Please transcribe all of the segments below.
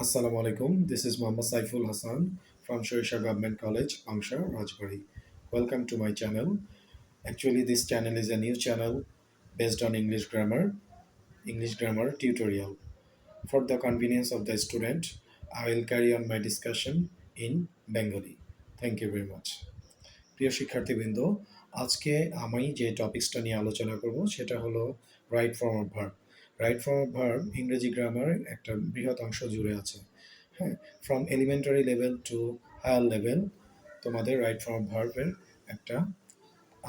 Assalamu alaikum. This is Muhammad Saiful Hassan from Shorisha Government College, Pangsha, Rajbari. Welcome to my channel. Actually, this channel is a new channel based on English grammar tutorial. For the convenience of the student, I will carry on my discussion in Bengali. Thank you very much. প্রিয় শিক্ষার্থীবৃন্দ, আজকে আমি যে টপিকসটা নিয়ে আলোচনা করব সেটা হলো right form of verb. Right form of verb ইংরেজি গ্রামারের একটা বৃহৎ অংশ জুড়ে আছে। হ্যাঁ, from elementary level to higher level তোমাদের রাইট ফর্ম অফ ভার্বের একটা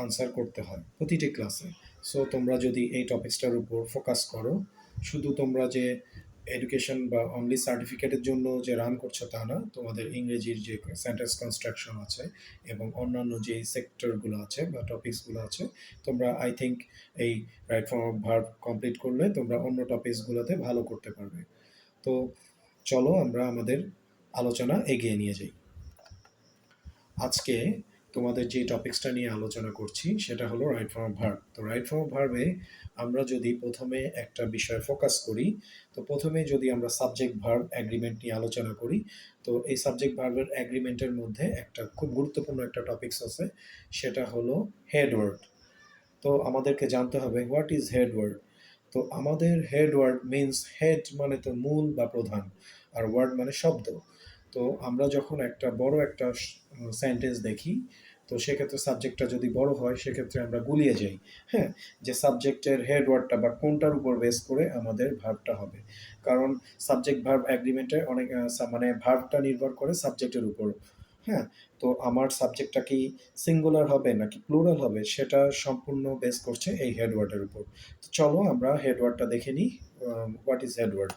আনসার করতে হয় প্রতিটি ক্লাসে। সো তোমরা যদি এই টপিক্সটার উপর ফোকাস করো, শুধু তোমরা যে এডুকেশন বা অনলি সার্টিফিকেটের জন্য যে রান করছো তা না, তোমাদের ইংরেজির যে সেন্টেন্স কনস্ট্রাকশন আছে এবং অন্যান্য যে সেক্টরগুলো আছে বা টপিকসগুলো আছে, তোমরা আই থিঙ্ক এই right form of verb complete করলে তোমরা অন্য টপিকসগুলোতে ভালো করতে পারবে। তো চলো আমরা আমাদের আলোচনা এগিয়ে নিয়ে যাই। আজকে তোমাদের যে টপিক্সটা নিয়ে আলোচনা করছি সেটা হলো রাইট ফর্ম অফ ভার্ব। তো রাইট ফর্ম অফ ভার্বে আমরা যদি প্রথমে একটা বিষয় ফোকাস করি, তো প্রথমে যদি আমরা সাবজেক্ট ভার্ব অ্যাগ্রিমেন্ট নিয়ে আলোচনা করি, তো এই সাবজেক্ট ভার্বের অ্যাগ্রিমেন্টের মধ্যে একটা খুব গুরুত্বপূর্ণ একটা টপিক্স আছে, সেটা হলো হেড ওয়ার্ড। তো আমাদেরকে জানতে হবে হোয়াট ইজ হেড ওয়ার্ড। তো আমাদের হেড ওয়ার্ড মিনস, হেড মানে তো মূল বা প্রধান, আর ওয়ার্ড মানে শব্দ। তো আমরা যখন একটা বড় একটা সেন্টেন্স দেখি, তো সেক্ষেত্রে সাবজেক্টটা যদি বড় হয় সেক্ষেত্রে আমরা গুলিয়ে যাই। হ্যাঁ, যে সাবজেক্টের হেড ওয়ার্ডটা বা কোনটার উপর বেস করে আমাদের ভার্বটা হবে। কারণ সাবজেক্ট ভার্ব অ্যাগ্রিমেন্টে অনেক মানে ভার্বটা নির্ভর করে সাবজেক্টের উপর। হ্যাঁ, তো আমার সাবজেক্টটা কি সিঙ্গুলার হবে নাকি প্লুরাল হবে সেটা সম্পূর্ণ বেস করছে এই হেড ওয়ার্ডের উপর। তো চলো আমরা হেড ওয়ার্ডটা দেখে নিই। What is head word.